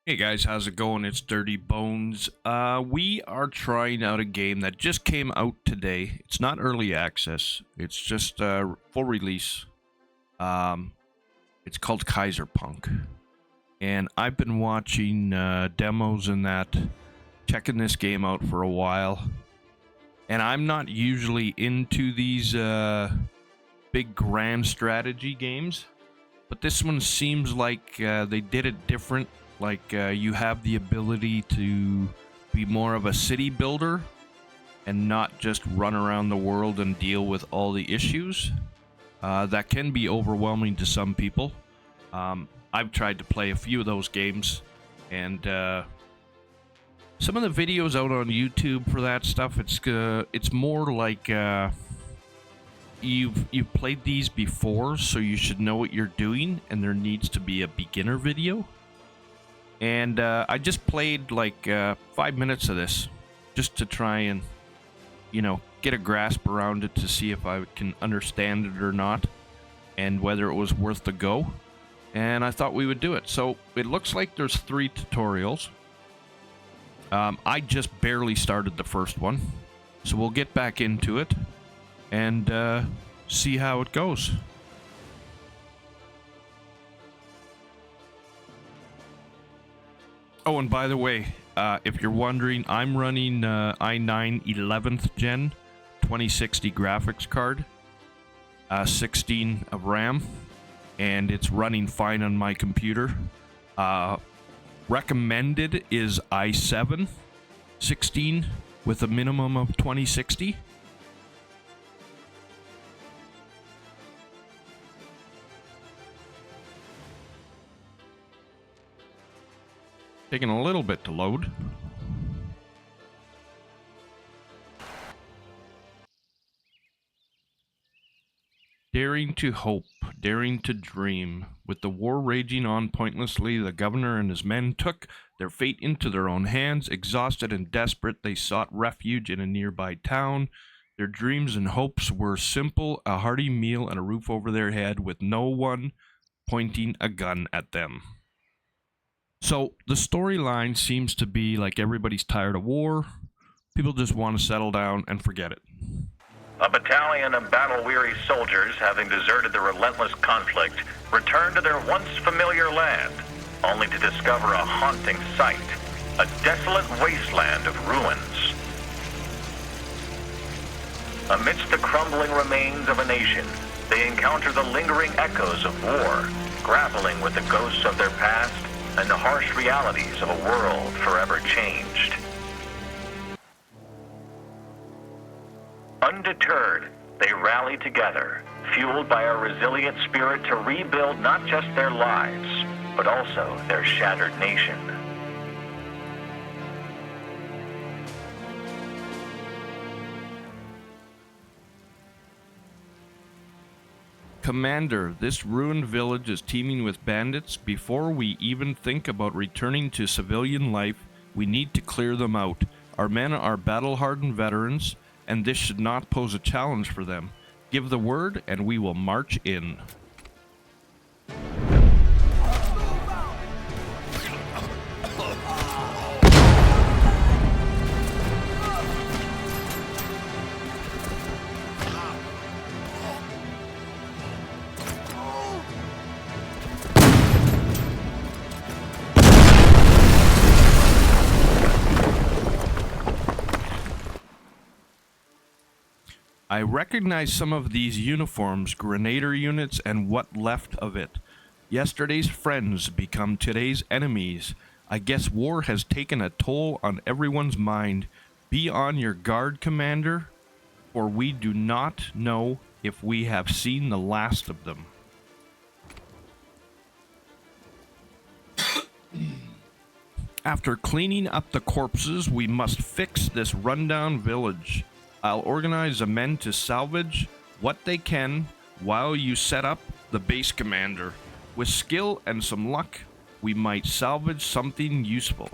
Hey guys, how's it going? It's Dirty Bones. We are trying out a game that just came out today. It's not early access. It's just full release. Um, it's called Kaiserpunk, and I've been watching demos and that, checking this game out for a while. And I'm not usually into these big grand strategy games, but this one seems like they did it different. Like, you have the ability to be more of a city builder and not just run around the world and deal with all the issues. That can be overwhelming to some people. I've tried to play a few of those games, and some of the videos out on YouTube for that stuff, it's more like you've played these before, so you should know what you're doing, and there needs to be a beginner video. And I just played like 5 minutes of this just to try and, get a grasp around it to see if I can understand it or not and whether it was worth the go. And I thought we would do it. So it looks like there's 3 tutorials. I just barely started the first one. So we'll get back into it and see how it goes. Oh, and by the way, if you're wondering, I'm running i9 11th gen 2060 graphics card, 16 of RAM, and it's running fine on my computer. Recommended is i7 16 with a minimum of 2060. Taking a little bit to load. Daring to hope, daring to dream. With the war raging on pointlessly, the governor and his men took their fate into their own hands. Exhausted and desperate, they sought refuge in a nearby town. Their dreams and hopes were simple, a hearty meal and a roof over their head, with no one pointing a gun at them. So the storyline seems to be like everybody's tired of war. People just want to settle down and forget it. A battalion of battle-weary soldiers, having deserted the relentless conflict, returned to their once familiar land, only to discover a haunting sight, a desolate wasteland of ruins. Amidst the crumbling remains of a nation, they encounter the lingering echoes of war, grappling with the ghosts of their past and the harsh realities of a world forever changed. Undeterred, they rally together, fueled by a resilient spirit to rebuild not just their lives, but also their shattered nation. Commander, this ruined village is teeming with bandits. Before we even think about returning to civilian life, we need to clear them out. Our men are battle-hardened veterans, and this should not pose a challenge for them. Give the word, and we will march in. I recognize some of these uniforms, Grenadier units, and what left of it. Yesterday's friends become today's enemies. I guess war has taken a toll on everyone's mind. Be on your guard, Commander, for we do not know if we have seen the last of them. After cleaning up the corpses, we must fix this rundown village. I'll organize the men to salvage what they can while you set up the base, Commander. With skill and some luck, we might salvage something useful.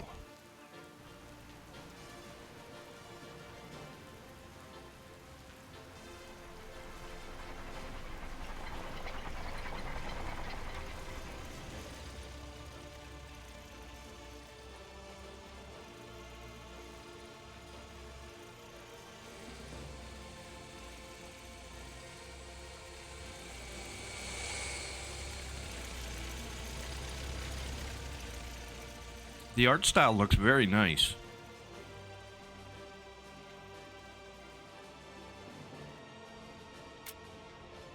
The art style looks very nice.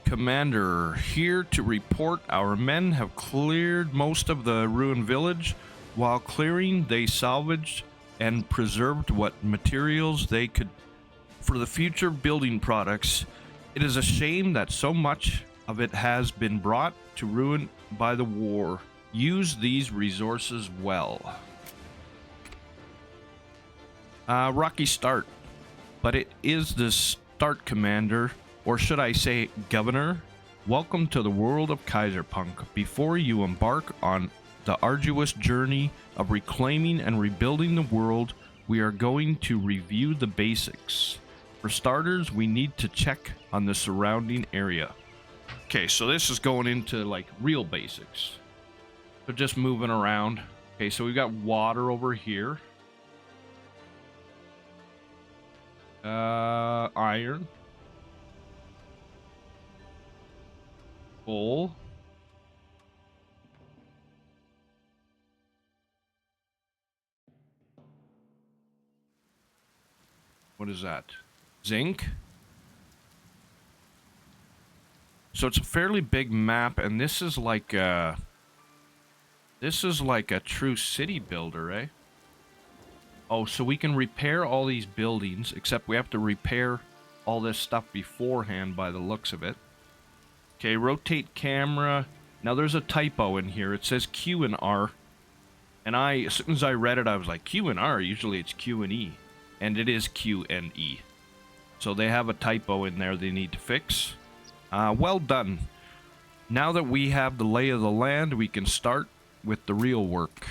Commander, here to report our men have cleared most of the ruined village. While clearing, they salvaged and preserved what materials they could for the future building products. It is a shame that so much of it has been brought to ruin by the war. Use these resources well. Rocky start, but it is the start, Commander. Or should I say, Governor? Welcome to the world of Kaiserpunk. Before you embark on the arduous journey of reclaiming and rebuilding the world, we are going to review the basics. For starters, we need to check on the surrounding area. Okay, so this is going into like real basics. So just moving around. Okay, so we've got water over here. Iron. Coal. What is that? Zinc. So it's a fairly big map, and this is like a true city builder, eh? Oh, so we can repair all these buildings, except we have to repair all this stuff beforehand by the looks of it. Okay, rotate camera. Now there's a typo in here. It says Q and R. And as soon as I read it, I was like, Q and R? Usually it's Q and E. And it is Q and E. So they have a typo in there they need to fix. Well done. Now that we have the lay of the land, we can start with the real work.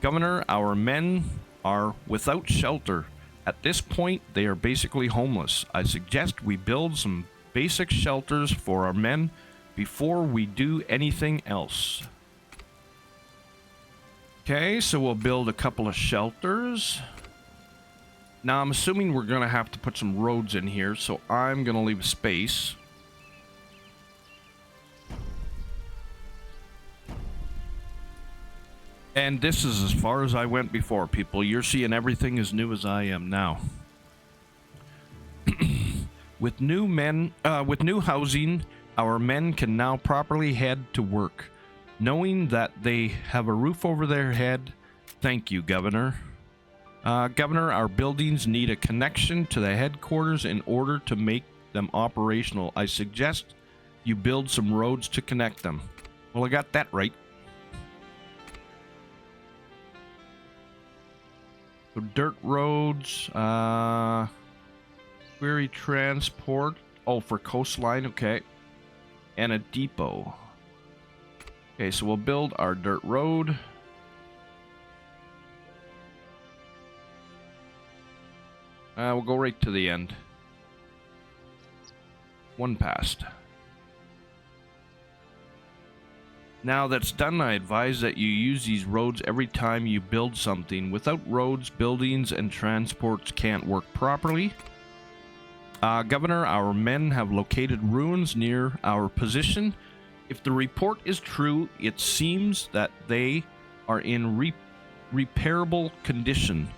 Governor, our men are without shelter. At this point, they are basically homeless. I suggest we build some basic shelters for our men before we do anything else. Okay, so we'll build a couple of shelters. Now I'm assuming we're gonna have to put some roads in here, so I'm gonna leave space. And this is as far as I went before, people. You're seeing everything as new as I am now. With new housing, our men can now properly head to work, knowing that they have a roof over their head. Thank you, Governor. Governor, our buildings need a connection to the headquarters in order to make them operational. I suggest you build some roads to connect them. Well, I got that right. So dirt roads, query transport. Oh, for coastline, okay. And a depot. Okay, so we'll build our dirt road. We'll go right to the end. One passed. Now that's done, I advise that you use these roads every time you build something. Without roads, buildings and transports can't work properly. Governor, our men have located ruins near our position. If the report is true, it seems that they are in repairable condition,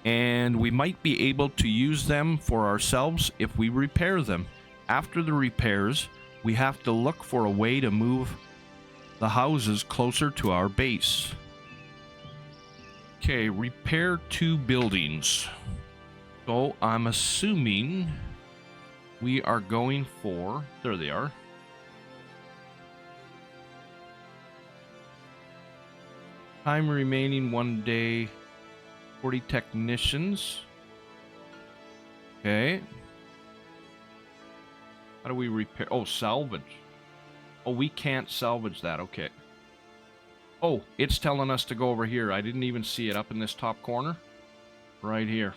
and we might be able to use them for ourselves if we repair them. After the repairs, we have to look for a way to move the houses closer to our base. Okay, repair 2 buildings. So I'm assuming we are going for, there they are. Time remaining 1 day, 40 technicians. Okay. How do we repair? Oh, salvage. Oh, we can't salvage that. Okay. Oh, it's telling us to go over here. I didn't even see it up in this top corner. Right here.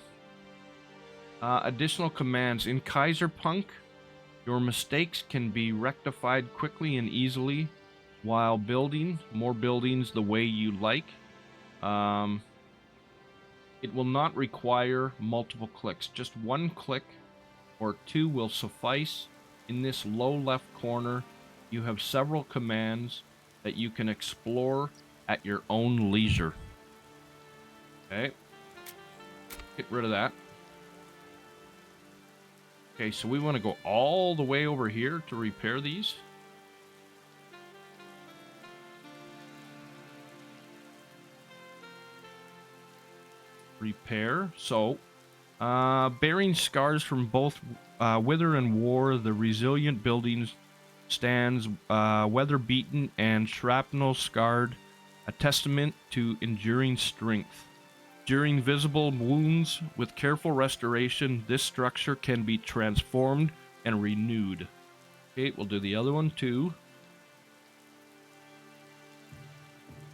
Additional commands. In Kaiserpunk, your mistakes can be rectified quickly and easily while building more buildings the way you like. It will not require multiple clicks. Just 1 click or 2 will suffice. In this low left corner, you have several commands that you can explore at your own leisure. Okay. Get rid of that. Okay, so we want to go all the way over here to repair these. Repair. So, bearing scars from both wither and war, the resilient buildings stands weather-beaten and shrapnel-scarred, a testament to enduring strength. During visible wounds, with careful restoration, this structure can be transformed and renewed. Okay, we'll do the other one too.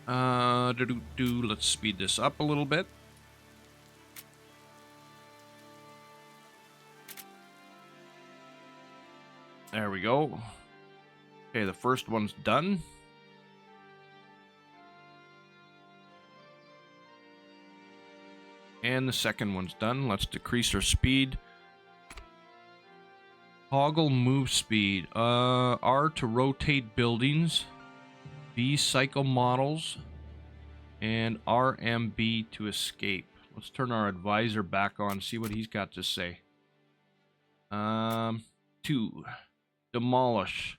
Let's speed this up a little bit. There we go. Okay, the first one's done. And the second one's done. Let's decrease our speed. Toggle move speed. R to rotate buildings. B cycle models. And RMB to escape. Let's turn our advisor back on, see what he's got to say. 2. Demolish.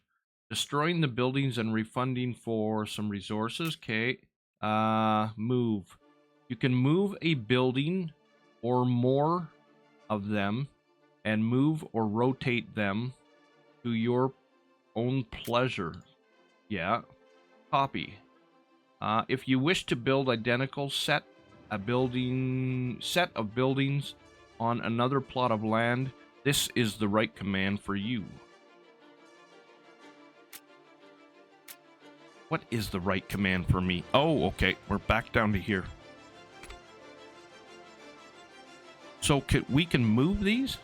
Destroying the buildings and refunding for some resources. Okay. Move. You can move a building or more of them and move or rotate them to your own pleasure. Yeah. Copy. If you wish to build identical set of buildings on another plot of land, this is the right command for you. What is the right command for me? Oh, okay. We're back down to here. So we can move these?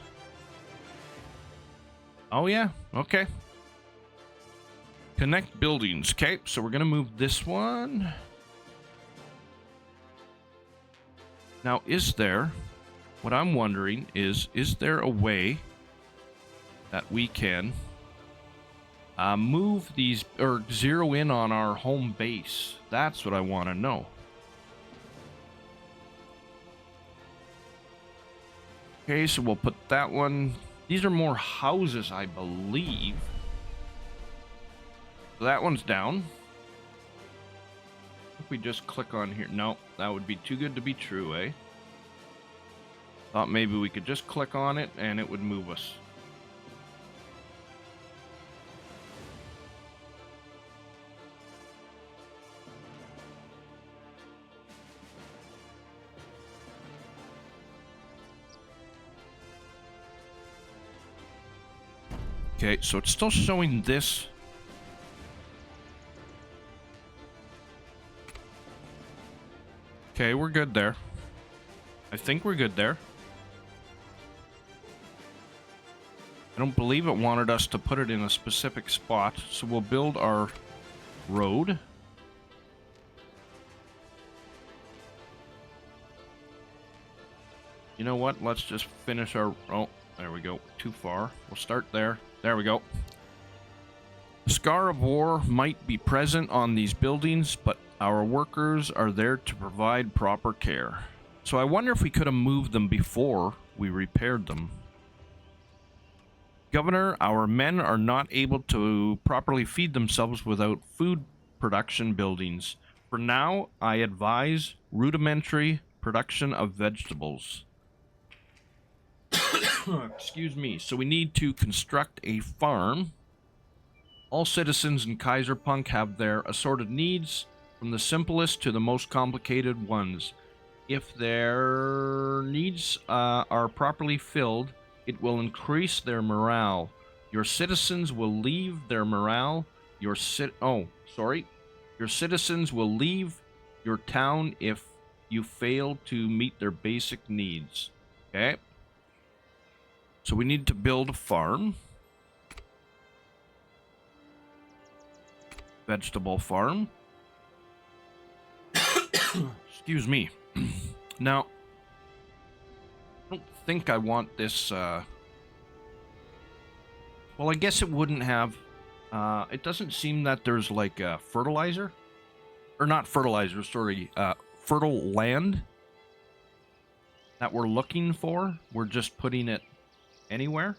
Oh, yeah. Okay. Connect buildings. Okay, so we're going to move this one. Now, what I'm wondering is there a way that we can move these, or zero in on our home base? That's what I want to know. Okay, so we'll put that one. These are more houses, I believe. So that one's down. If we just click on here. No, that would be too good to be true, eh? Thought maybe we could just click on it and it would move us. Okay, so it's still showing this. Okay, we're good there. I think we're good there. I don't believe it wanted us to put it in a specific spot, so we'll build our road. You know what? Let's just finish our... Oh, there we go. Too far. We'll start there. There we go. The scar of war might be present on these buildings, but our workers are there to provide proper care. So I wonder if we could have moved them before we repaired them. Governor, our men are not able to properly feed themselves without food production buildings. For now, I advise rudimentary production of vegetables. Excuse me. So we need to construct a farm. All citizens in Kaiserpunk have their assorted needs, from the simplest to the most complicated ones. If their needs are properly filled, it will increase their morale. Your citizens will leave their morale. Your citizens will leave your town if you fail to meet their basic needs. Okay. So we need to build a farm. Vegetable farm. Excuse me. Now, I don't think I want this, well, I guess it wouldn't have, it doesn't seem that there's like a fertilizer. Or not fertilizer, sorry, fertile land. that we're looking for. We're just putting it anywhere.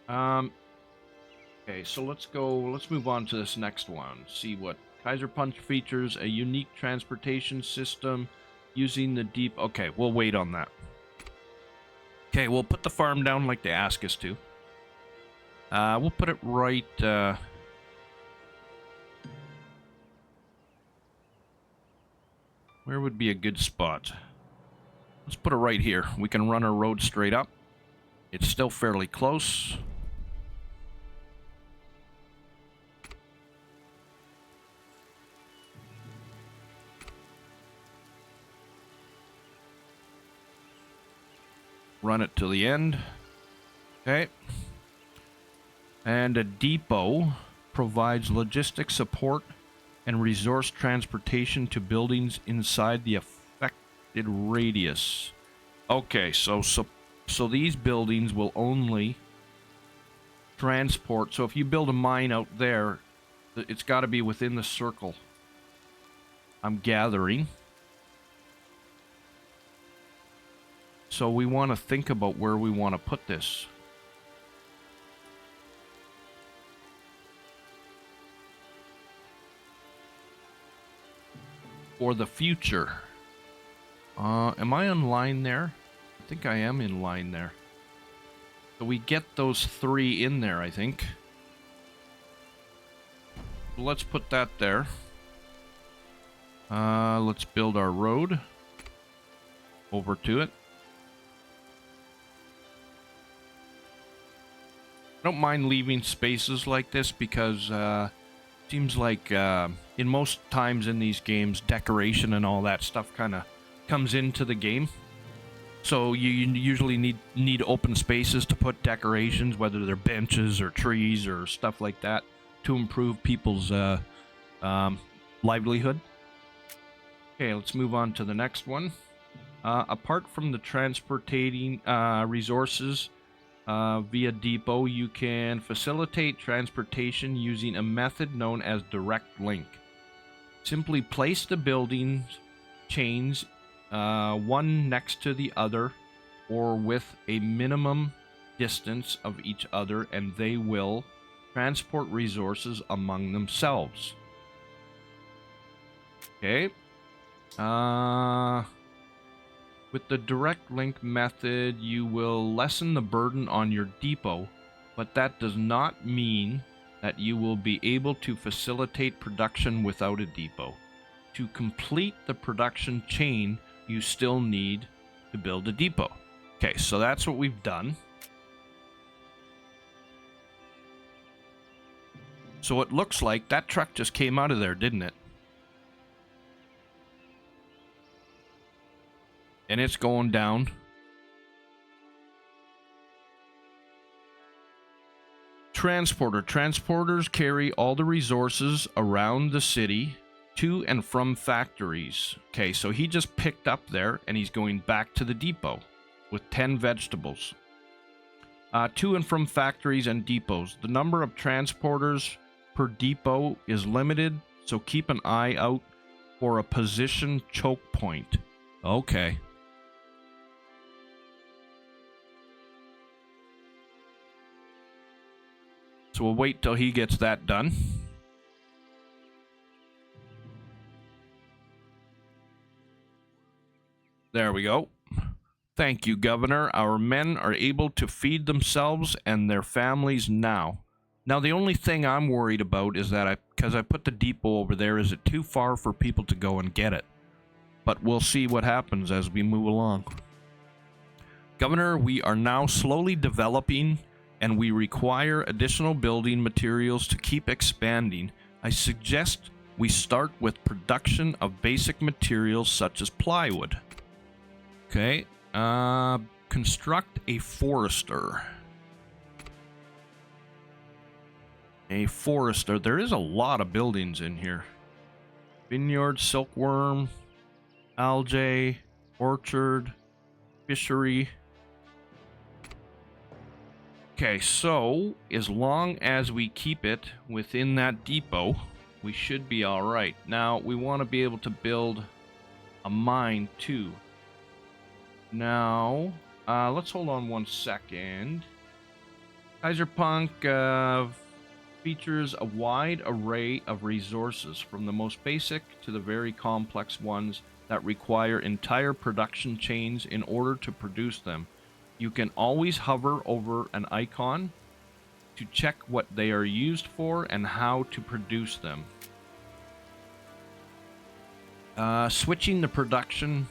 Okay, so let's move on to this next one. See what Kaiserpunk features: a unique transportation system using the deep. Okay, we'll wait on that. Okay, we'll put the farm down like they ask us to. We'll put it right, where would be a good spot? Let's put it right here. We can run our road straight up. It's still fairly close. Run it to the end. Okay. And a depot provides logistics support and resource transportation to buildings inside the affected radius. Okay, so these buildings will only transport. So if you build a mine out there, it's got to be within the circle, I'm gathering. So we want to think about where we want to put this. For the future. Am I in line there? I think I am in line there. So we get those 3 in there, I think. Let's put that there. Let's build our road over to it. I don't mind leaving spaces like this because seems like in most times in these games, decoration and all that stuff kind of comes into the game. So you usually need open spaces to put decorations, whether they're benches or trees or stuff like that, to improve people's livelihood. Okay, let's move on to the next one. Apart from the transporting resources via depot, you can facilitate transportation using a method known as direct link. Simply place the buildings chains one next to the other or with a minimum distance of each other, and they will transport resources among themselves. Okay. With the direct link method, you will lessen the burden on your depot, but that does not mean that you will be able to facilitate production without a depot. To complete the production chain, you still need to build a depot. Okay, so that's what we've done. So it looks like that truck just came out of there, didn't it? And it's going down. Transporters carry all the resources around the city to and from factories. Okay, so he just picked up there and he's going back to the depot with 10 vegetables. To and from factories and depots. The number of transporters per depot is limited, so keep an eye out for a position choke point. Okay. So we'll wait till he gets that done. There we go. Thank you, Governor. Our men are able to feed themselves and their families now. Now, the only thing I'm worried about is that because I put the depot over there, is it too far for people to go and get it? But we'll see what happens as we move along. Governor, we are now slowly developing and we require additional building materials to keep expanding. I suggest we start with production of basic materials such as plywood. Okay, construct a forester. A forester. There is a lot of buildings in here. Vineyard, silkworm, algae, orchard, fishery. Okay, so as long as we keep it within that depot, we should be all right. Now, we want to be able to build a mine too. Now, let's hold on 1 second. Kaiserpunk features a wide array of resources, from the most basic to the very complex ones that require entire production chains in order to produce them. You can always hover over an icon to check what they are used for and how to produce them. Switching the production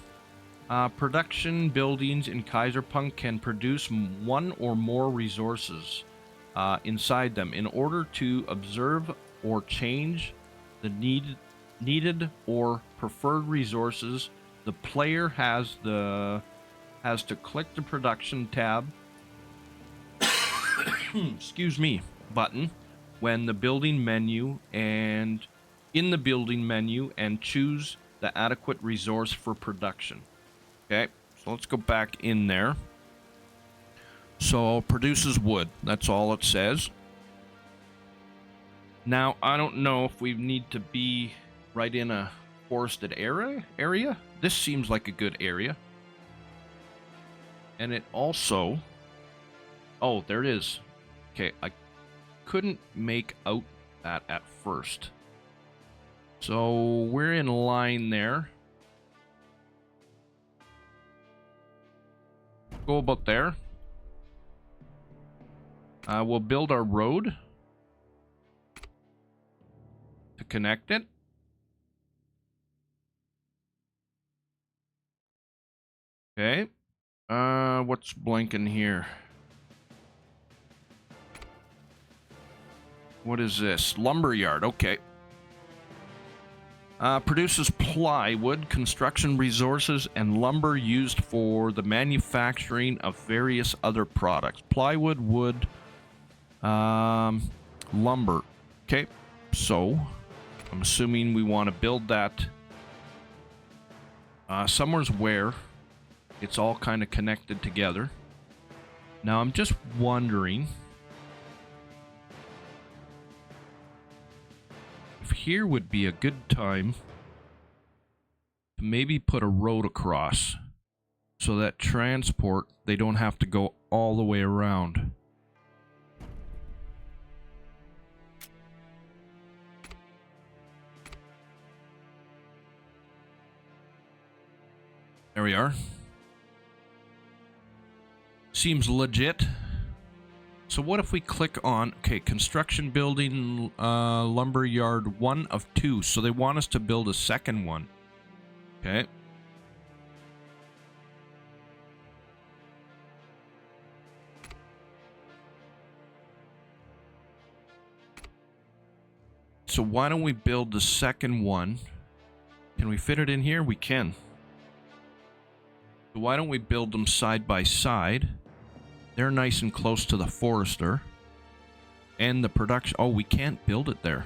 buildings in Kaiserpunk can produce one or more resources inside them. In order to observe or change the needed or preferred resources, the player has to click the production tab excuse me, button when the building menu and in the building menu and choose the adequate resource for production. Okay, so let's go back in there. So produces wood, that's all it says. Now, I don't know if we need to be right in a forested area. This seems like a good area. And it also... Oh, there it is. Okay, I couldn't make out that at first. So we're in line there. Go about there. We'll build our road to connect it. Okay. What's blinking here? What is this? Lumberyard. Okay. Produces plywood, construction resources, and lumber used for the manufacturing of various other products. Plywood, wood, lumber. Okay. So, I'm assuming we want to build that somewhere's where it's all kind of connected together. Now, I'm just wondering if here would be a good time to maybe put a road across so that transport, they don't have to go all the way around. There we are. Seems legit. So what if we click on, okay, construction building, lumber yard 1 of 2. So they want us to build a second one. Okay. So why don't we build the second one? Can we fit it in here? We can. So why don't we build them side by side? They're nice and close to the forester. And the production... Oh, we can't build it there.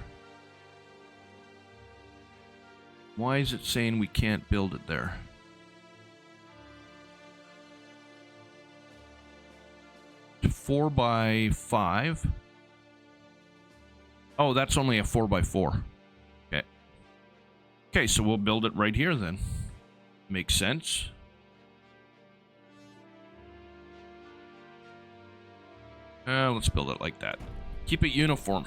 Why is it saying we can't build it there? It's 4 by 5. Oh, that's only a 4 by 4. Okay. Okay, so we'll build it right here then. Makes sense. Let's build it like that. Keep it uniform.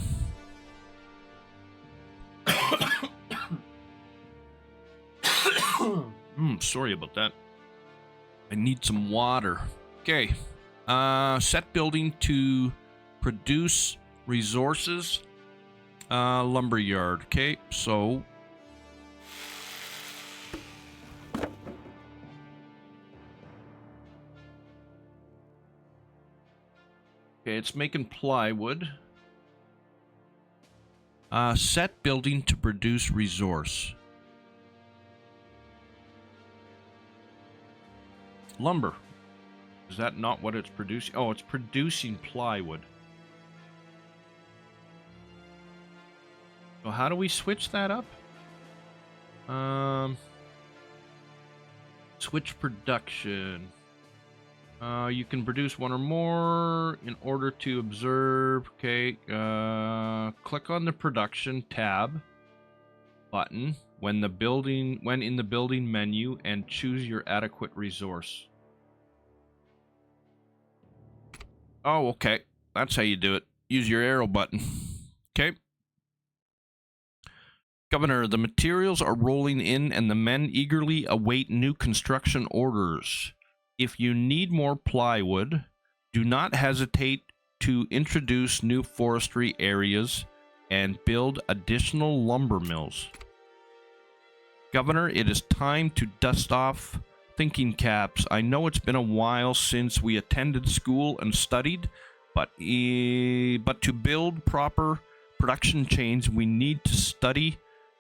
Sorry about that. I need some water. Okay. Set building to produce resources. Lumberyard. Okay, so... Okay, it's making plywood. Set building to produce resource. Lumber. Is that not what it's producing? Oh, it's producing plywood. So how do we switch that up? Switch production. You can produce one or more in order to observe. Okay. Click on the production tab button when in the building menu and choose your adequate resource. Oh, okay. That's how you do it. Use your arrow button. Okay. Governor, the materials are rolling in and the men eagerly await new construction orders. If you need more plywood, do not hesitate to introduce new forestry areas and build additional lumber mills. Governor, it is time to dust off thinking caps. I know it's been a while since we attended school and studied, but to build proper production chains, we need to study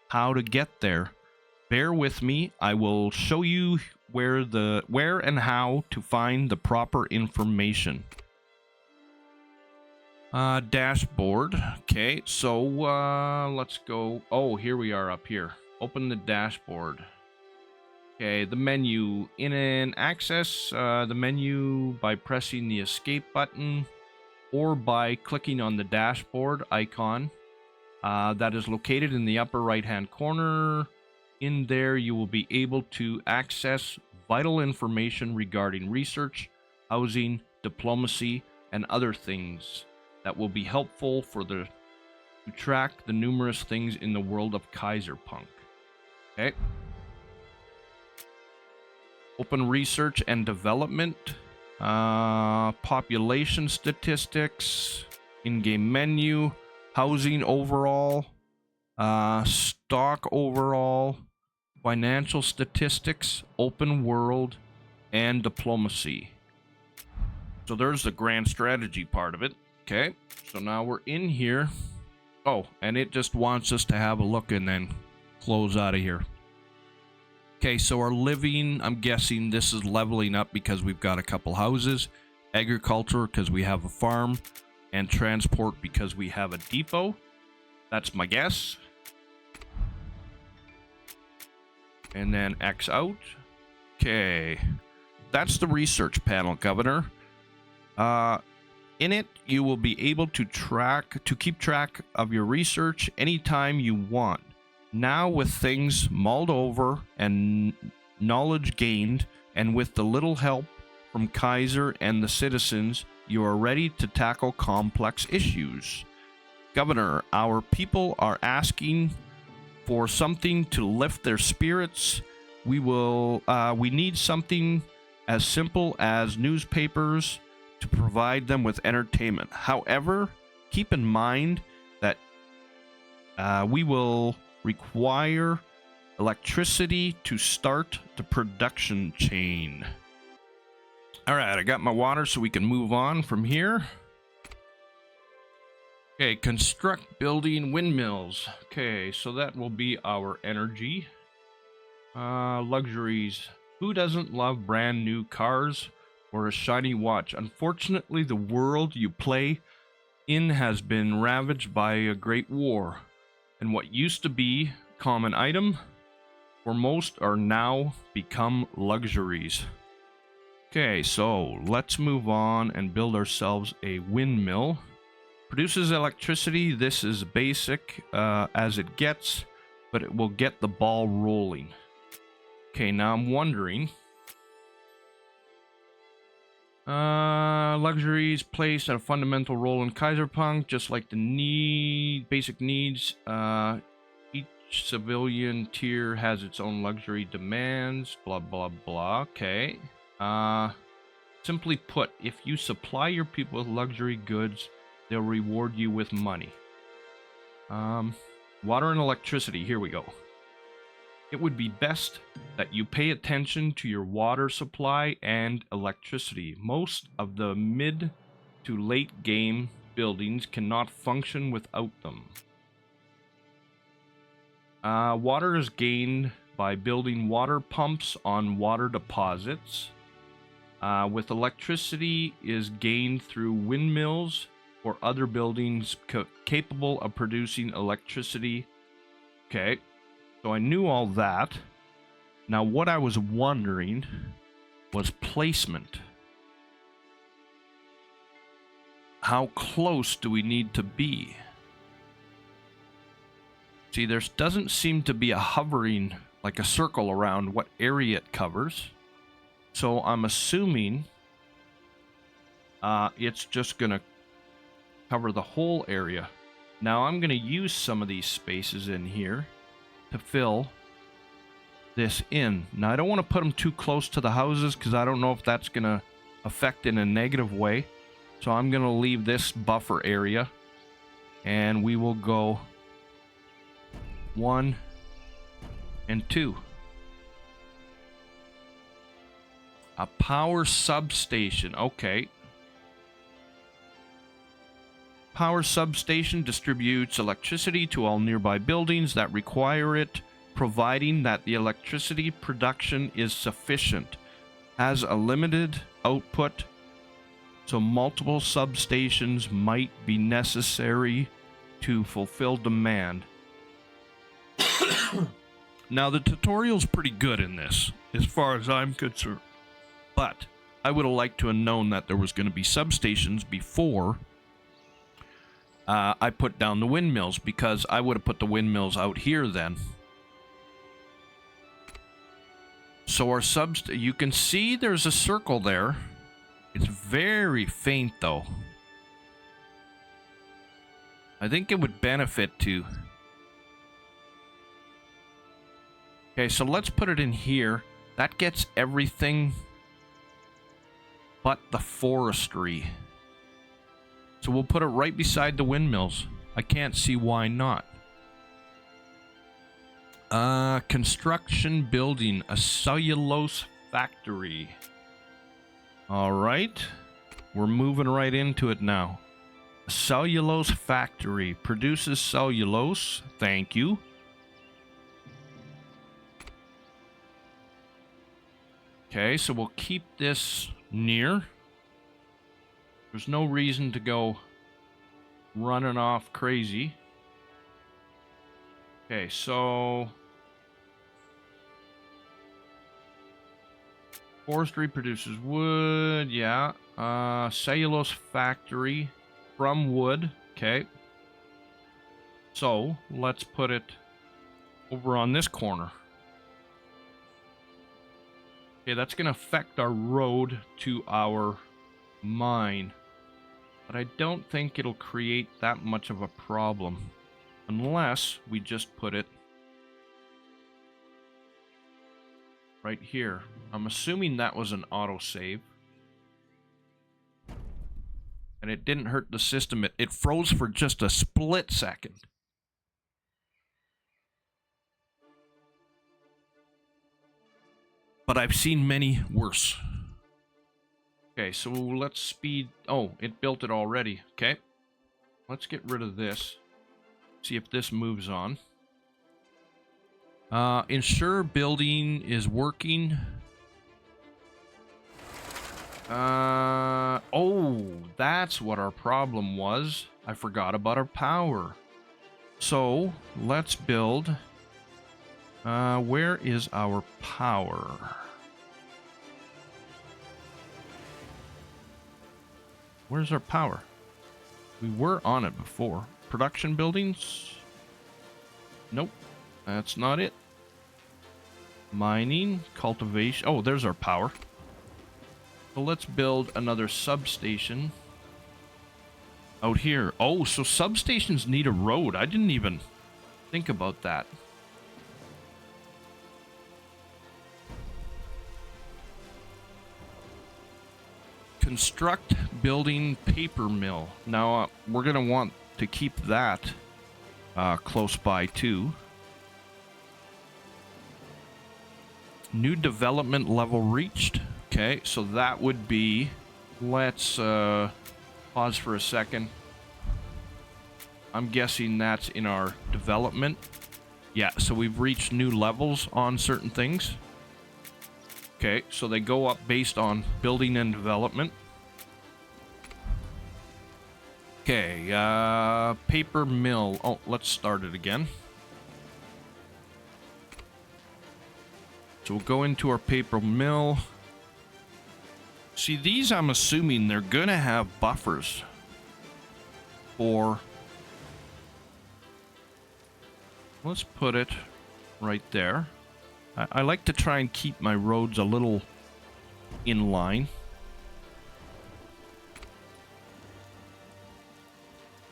how to get there. Bear with me. I will show you where and how to find the proper information. Dashboard. Okay, so let's go. Oh, here we are up here. Open the dashboard. Okay, the menu. In and access the menu by pressing the escape button or by clicking on the dashboard icon that is located in the upper right hand corner. In there, you will be able to access vital information regarding research, housing, diplomacy, and other things that will be helpful to track the numerous things in the world of Kaiserpunk. Okay. Open research and development, population statistics, in-game menu, housing overall, stock overall, financial statistics, open world, and diplomacy. So there's the grand strategy part of it. Okay, so now we're in here. Oh, and it just wants us to have a look and then close out of here. Okay, so our living, I'm guessing this is leveling up because we've got a couple houses. Agriculture because we have a farm. And transport because we have a depot. That's my guess. And then X out. Okay. That's the research panel, Governor. In it, you will be able to keep track of your research anytime you want. Now, with things mulled over and knowledge gained, and with the little help from Kaiser and the citizens, you are ready to tackle complex issues. Governor, our people are asking for something to lift their spirits. We need something as simple as newspapers to provide them with entertainment. However, keep in mind that we will require electricity to start the production chain. All right, I got my water so we can move on from here. Okay, construct building windmills. Okay, so that will be our energy. Luxuries. Who doesn't love brand new cars or a shiny watch? Unfortunately, the world you play in has been ravaged by a great war, and what used to be common item for most are now become luxuries. Okay, so let's move on and build ourselves a windmill. Produces electricity. This is basic as it gets, but it will get the ball rolling. Okay, now I'm wondering. Luxuries place a fundamental role in Kaiserpunk, just like the basic needs. Each civilian tier has its own luxury demands. Blah blah blah. Okay. Simply put, if you supply your people with luxury goods, they'll reward you with money. Water and electricity. Here we go. It would be best that you pay attention to your water supply and electricity. Most of the mid to late game buildings cannot function without them. Water is gained by building water pumps on water deposits. With electricity is gained through windmills or other buildings capable of producing electricity. Okay. So I knew all that. Now what I was wondering was placement. How close do we need to be? See, there doesn't seem to be a hovering, like a circle around what area it covers. So I'm assuming it's just going to cover the whole area. Now I'm going to use some of these spaces in here to fill this in. Now I don't want to put them too close to the houses because I don't know if that's going to affect in a negative way. So I'm going to leave this buffer area, and we will go 1 and 2. A power substation. Okay. Power substation distributes electricity to all nearby buildings that require it, providing that the electricity production is sufficient. Has a limited output, so multiple substations might be necessary to fulfill demand. Now, the tutorial's pretty good in this, as far as I'm concerned. But I would have liked to have known that there was going to be substations before I put down the windmills, because I would have put the windmills out here then. So our you can see there's a circle there. It's very faint though. I think it would benefit to... Okay, so let's put it in here. That gets everything but the forestry. So we'll put it right beside the windmills. I can't see why not. Construction building, a cellulose factory. All right. We're moving right into it now. A cellulose factory produces cellulose. Thank you. Okay, so we'll keep this near. There's no reason to go running off crazy. Okay, so forestry produces wood, yeah. Cellulose factory from wood, okay. So let's put it over on this corner. Okay, that's going to affect our road to our mine. But I don't think it'll create that much of a problem. Unless we just put it right here. I'm assuming that was an autosave. And it didn't hurt the system. It froze for just a split second. But I've seen many worse. Okay, so let's speed... Oh, it built it already. Okay. Let's get rid of this. See if this moves on. Ensure building is working. Oh, that's what our problem was. I forgot about our power. So, let's build... where is our power? Where's our power? We were on it before. Production buildings? Nope. That's not it. Mining, cultivation. Oh, there's our power. So let's build another substation out here. Oh, so substations need a road. I didn't even think about that. Construct building paper mill. Now, we're going to want to keep that close by too. New development level reached. Okay, so that would be... Let's pause for a second. I'm guessing that's in our development. Yeah, so we've reached new levels on certain things. Okay, so they go up based on building and development. Okay, paper mill. Oh, let's start it again. So we'll go into our paper mill. See, these I'm assuming they're gonna have buffers for... Let's put it right there. I like to try and keep my roads a little in line.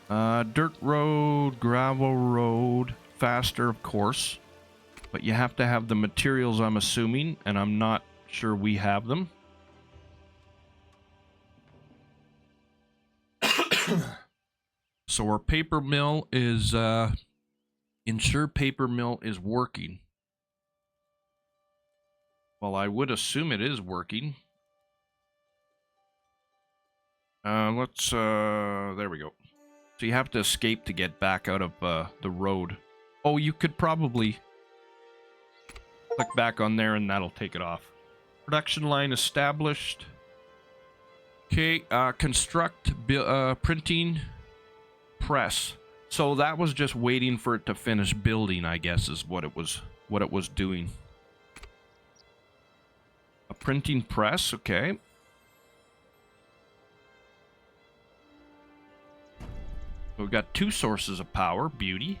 Dirt road, gravel road, faster, of course. But you have to have the materials, I'm assuming, and I'm not sure we have them. So our paper mill is, ensure paper mill is working. Well, I would assume it is working. There we go. So you have to escape to get back out of the road. Oh, you could probably click back on there and that'll take it off. Production line established. Okay, construct printing press. So that was just waiting for it to finish building, I guess, is what it was doing. A printing press, okay. We've got two sources of power, beauty.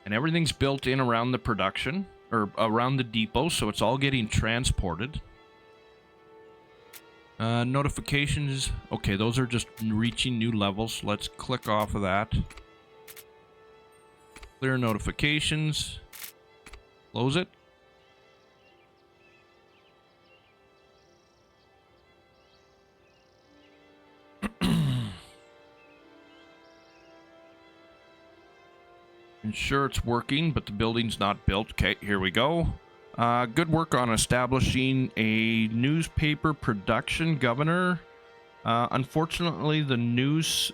And everything's built in around the production, or around the depot, so it's all getting transported. Notifications, okay, those are just reaching new levels. Let's click off of that. Clear notifications. Close it. Ensure it's working, but the building's not built. Okay, here we go. Good work on establishing a newspaper production governor. Unfortunately, the news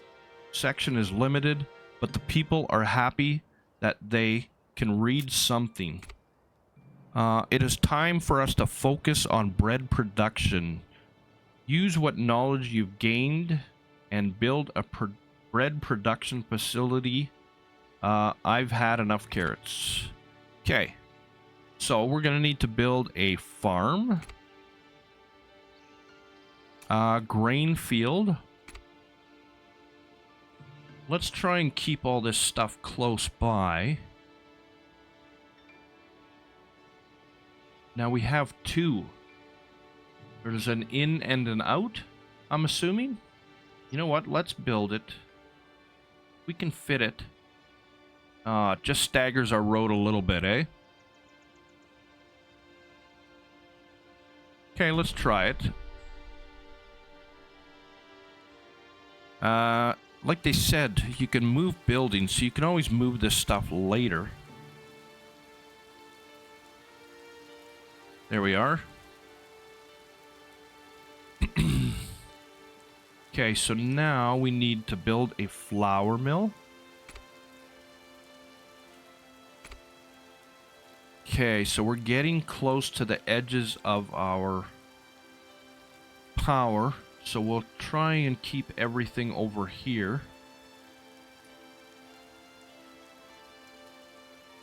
section is limited, but the people are happy that they can read something. It is time for us to focus on bread production. Use what knowledge you've gained and build a bread production facility. I've had enough carrots. Okay. So we're going to need to build a farm. Grain field. Let's try and keep all this stuff close by. Now we have two. There's an in and an out, I'm assuming. You know what? Let's build it. We can fit it. Just staggers our road a little bit, eh? Okay, let's try it. Like they said, you can move buildings, so you can always move this stuff later. There we are. Okay, so now we need to build a flour mill. Okay, so we're getting close to the edges of our power, so we'll try and keep everything over here.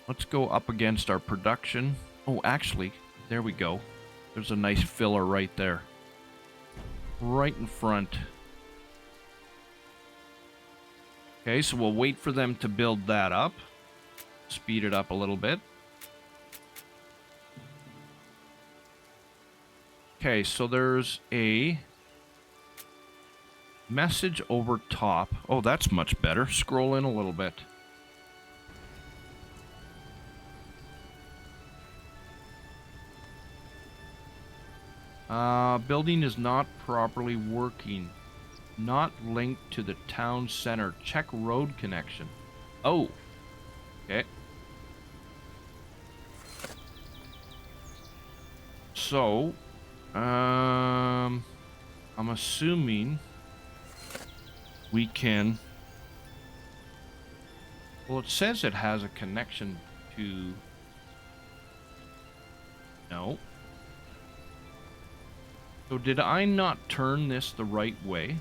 Let's go up against our production. Oh, actually, there we go. There's a nice filler right there. Right in front. Okay, so we'll wait for them to build that up. Speed it up a little bit. Okay, so there's a message over top. Oh, that's much better. Scroll in a little bit. Building is not properly working. Not linked to the town center. Check road connection. Oh. Okay. So, I'm assuming we can... Well, it says it has a connection to... No. So did I not turn this the right way?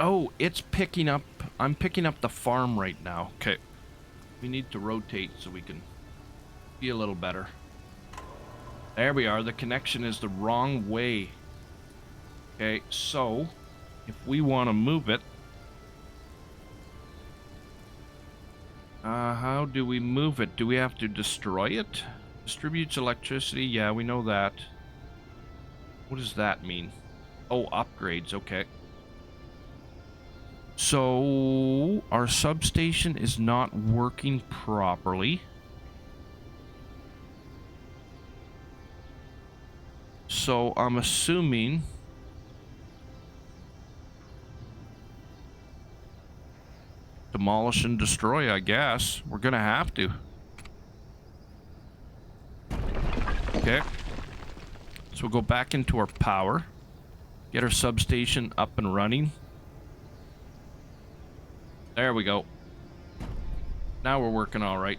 Oh, it's picking up... I'm picking up the farm right now. Okay. We need to rotate so we can be a little better. There we are. The connection is the wrong way. Okay, so if we want to move it... how do we move it? Do we have to destroy it? Distributes electricity? Yeah, we know that. What does that mean? Oh, upgrades. Okay. So, our substation is not working properly. So, I'm assuming... demolish and destroy, I guess. We're gonna have to. Okay. So we'll go back into our power. Get our substation up and running. There we go. Now we're working all right.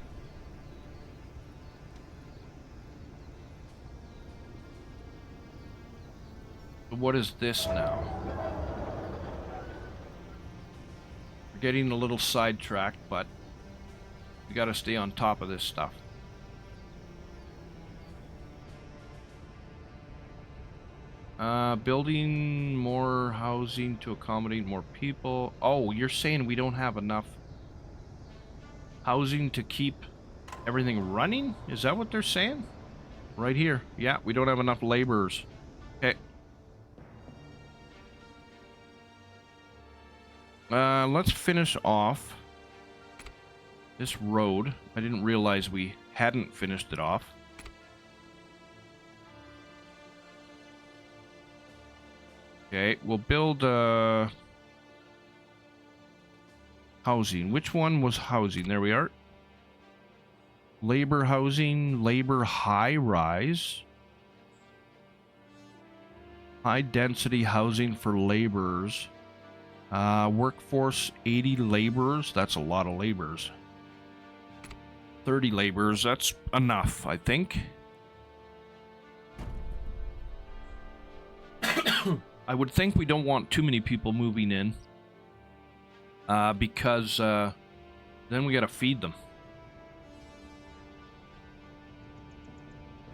What is this now? We're getting a little sidetracked, but we gotta stay on top of this stuff. Building more housing to accommodate more people. Oh, you're saying we don't have enough housing to keep everything running? Is that what they're saying? Right here. Yeah, we don't have enough laborers. Okay. Let's finish off this road. I didn't realize we hadn't finished it off. Okay, we'll build housing. Which one was housing? There we are. Labor housing, labor high rise. High density housing for laborers. Workforce 80 laborers. That's a lot of laborers. 30 laborers. That's enough, I think. I would think we don't want too many people moving in. Because then we gotta feed them.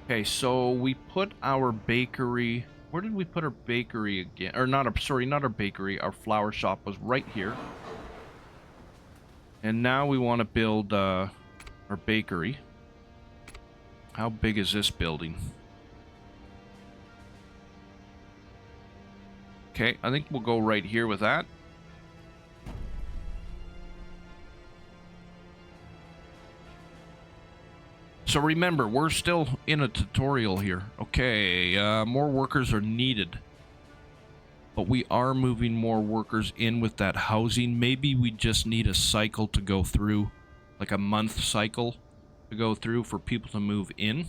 Okay, so we put our bakery... Where did we put our bakery again? Or not our... Sorry, not our bakery. Our flower shop was right here. And now we want to build our bakery. How big is this building? Okay, I think we'll go right here with that. So remember, we're still in a tutorial here. Okay, more workers are needed. But we are moving more workers in with that housing. Maybe we just need a cycle to go through. Like a month cycle to go through for people to move in.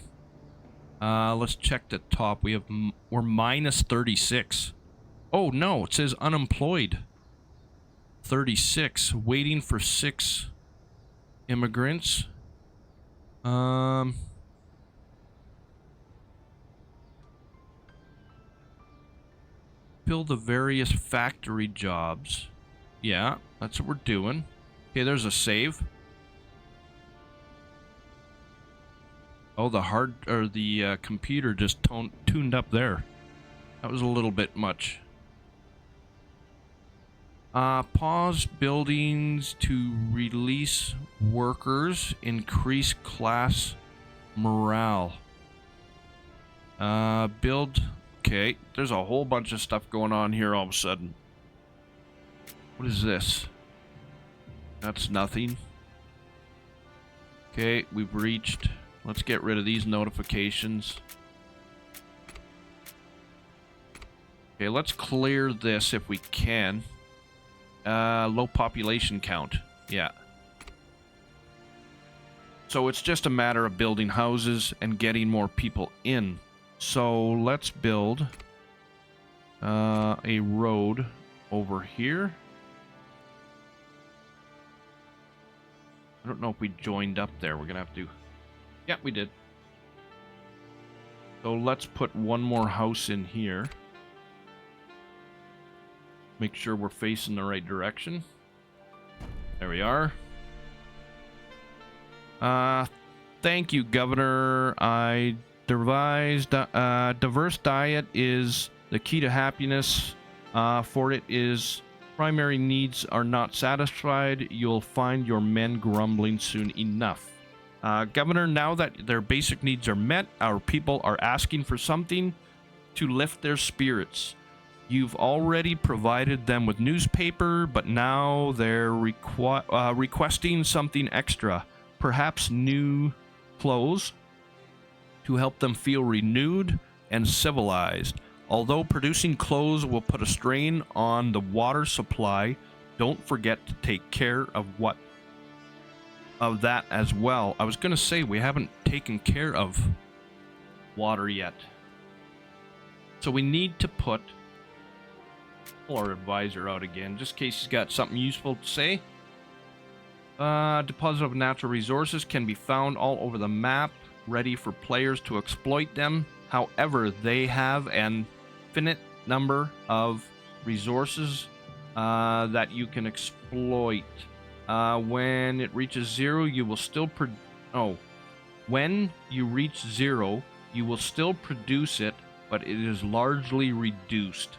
Let's check the top. We're minus 36. Oh no, it says unemployed. 36. Waiting for 6 immigrants. Fill the various factory jobs. Yeah, that's what we're doing. Okay, there's a save. Oh, the computer just tuned up there. That was a little bit much. Pause buildings to release workers, increase class morale. Build... Okay, there's a whole bunch of stuff going on here all of a sudden. What is this? That's nothing. Okay, we've reached... Let's get rid of these notifications. Okay, let's clear this if we can. Low population count. Yeah. So it's just a matter of building houses and getting more people in. So let's build a road over here. I don't know if we joined up there. We're gonna have to... Yeah, we did. So let's put one more house in here. Make sure we're facing the right direction. There we are. Thank you, Governor. I devised diverse diet is the key to happiness. For it is primary needs are not satisfied. You'll find your men grumbling soon enough. Governor, now that their basic needs are met, our people are asking for something. to lift their spirits. You've already provided them with newspaper, but now they're requesting something extra. Perhaps new clothes to help them feel renewed and civilized. Although producing clothes will put a strain on the water supply, don't forget to take care of that as well. I was going to say we haven't taken care of water yet. So we need to pull our advisor out again, just in case he's got something useful to say. Deposit of natural resources can be found all over the map, ready for players to exploit them. However, they have an infinite number of resources that you can exploit. When it reaches zero, you will still when you reach zero, you will still produce it, but it is largely reduced.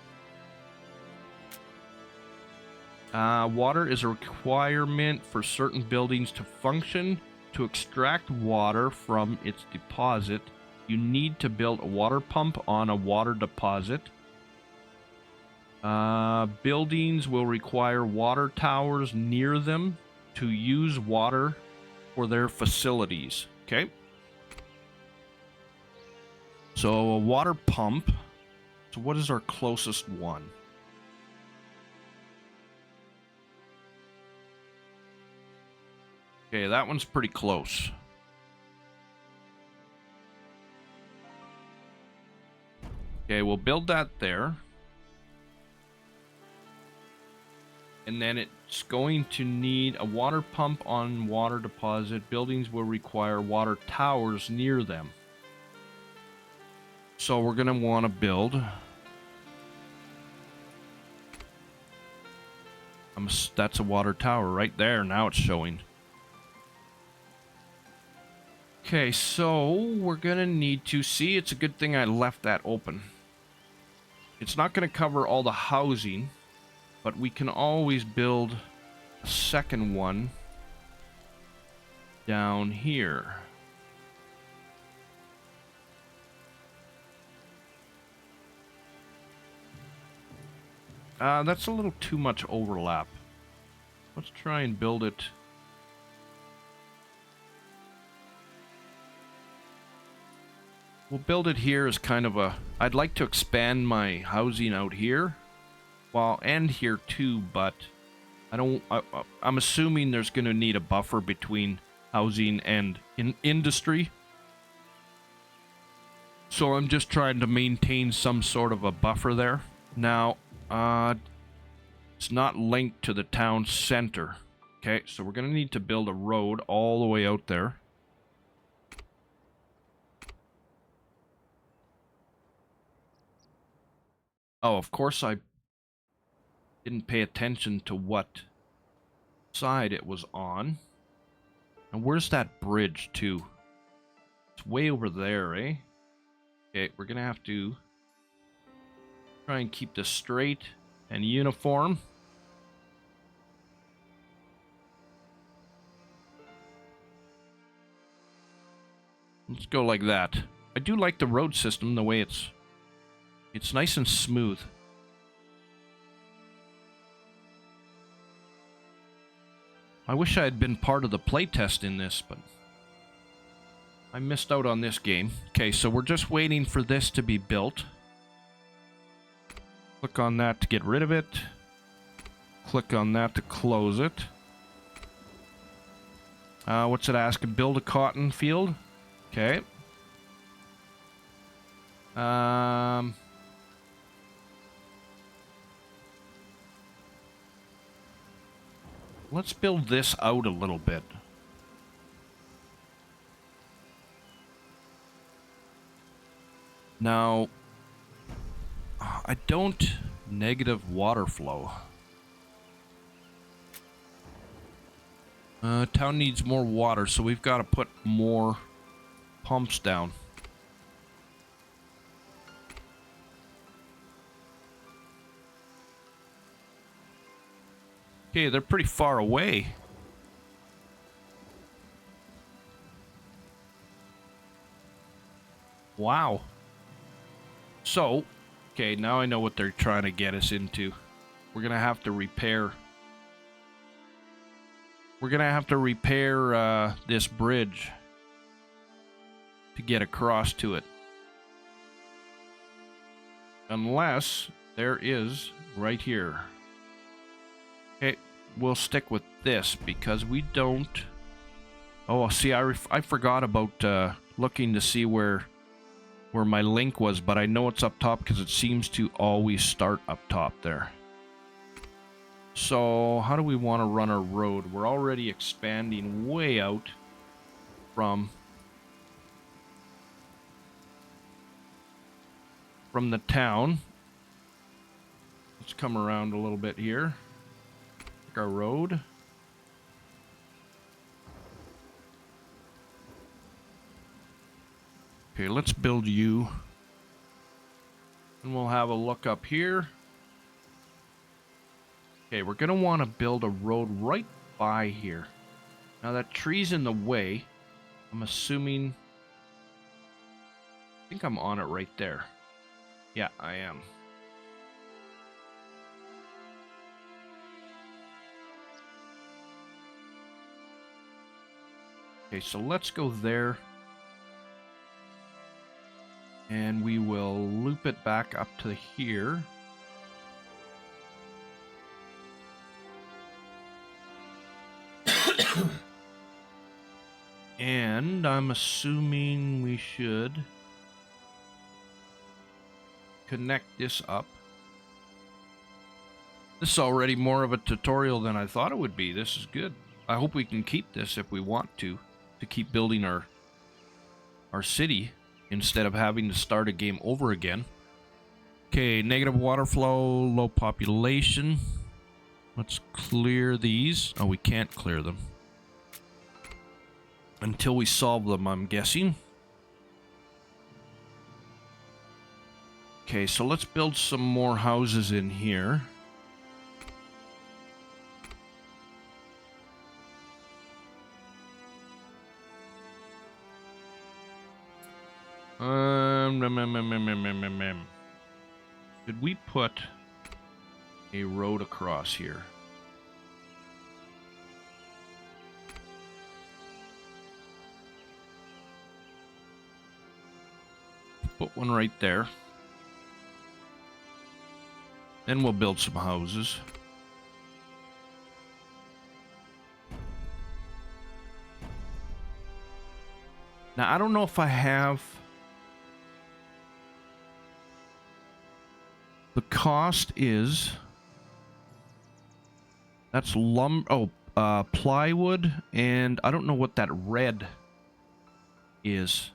Water is a requirement for certain buildings to function. To extract water from its deposit, you need to build a water pump on a water deposit. Buildings will require water towers near them to use water for their facilities. Okay. So a water pump. So what is our closest one? Okay, that one's pretty close. Okay, we'll build that there. And then it's going to need a water pump on water deposit. Buildings will require water towers near them. So we're going to want to build... that's a water tower right there. Now it's showing. Okay, so we're going to need to see. It's a good thing I left that open. It's not going to cover all the housing, but we can always build a second one down here. That's a little too much overlap. Let's try and build it. We'll build it here as kind of a... I'd like to expand my housing out here. Well, and here too, but I'm assuming there's going to need a buffer between housing and industry. So I'm just trying to maintain some sort of a buffer there. Now, it's not linked to the town center. Okay, so we're going to need to build a road all the way out there. Oh, of course I didn't pay attention to what side it was on. And where's that bridge, too? It's way over there, eh? Okay, we're gonna have to try and keep this straight and uniform. Let's go like that. I do like the road system, the way it's nice and smooth. I wish I had been part of the playtest in this, but I missed out on this game. Okay, so we're just waiting for this to be built. Click on that to get rid of it. Click on that to close it. What's it asking? Build a cotton field? Okay. Let's build this out a little bit. Now, I don't negative water flow. Town needs more water, so we've got to put more pumps down. Okay, they're pretty far away. Wow. So, okay, now I know what they're trying to get us into. We're gonna have to repair. We're gonna have to repair this bridge to get across to it. Unless there is right here. Okay, we'll stick with this because we don't. Oh, see, I forgot about looking to see where my link was, but I know it's up top because it seems to always start up top there. So, how do we want to run our road? We're already expanding way out from the town. Let's come around a little bit here. Take our road. Okay, let's build you. And we'll have a look up here. Okay, we're going to want to build a road right by here. Now that tree's in the way. I'm assuming... I think I'm on it right there. Yeah, I am. Okay, so let's go there. And we will loop it back up to here. And I'm assuming we should connect this up. This is already more of a tutorial than I thought it would be. This is good. I hope we can keep this if we want to keep building our city instead of having to start a game over again. Okay, negative water flow, low population. Let's clear these. Oh, we can't clear them until we solve them, I'm guessing. Okay, so let's build some more houses in here. Should we put a road across here? Put one right there. Then we'll build some houses. Now, I don't know if I have... The cost is... That's plywood, and I don't know what that red is.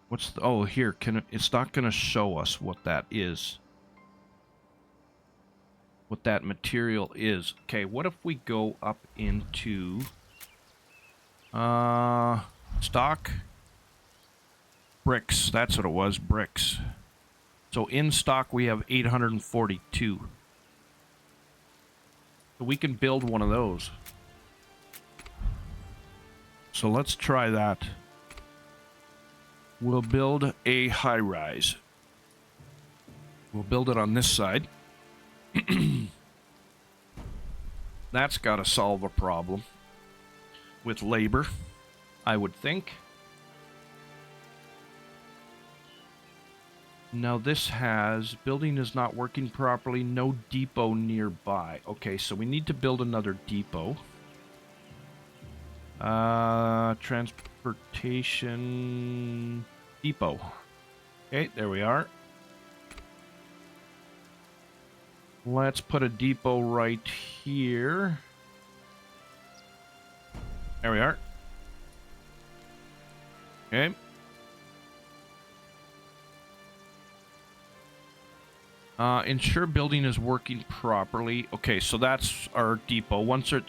What's the... Oh, here. It's not going to show us what that is. What that material is. Okay, what if we go up into... stock... Bricks, that's what it was, bricks. So in stock we have 842. So we can build one of those. So let's try that. We'll build a high-rise. We'll build it on this side. That's got to solve a problem with labor, I would think. Now this has, building is not working properly, no depot nearby. Okay, so we need to build another depot. Transportation depot. Okay, there we are. Let's put a depot right here. There we are. Okay. Ensure building is working properly. Okay, so that's our depot. Once our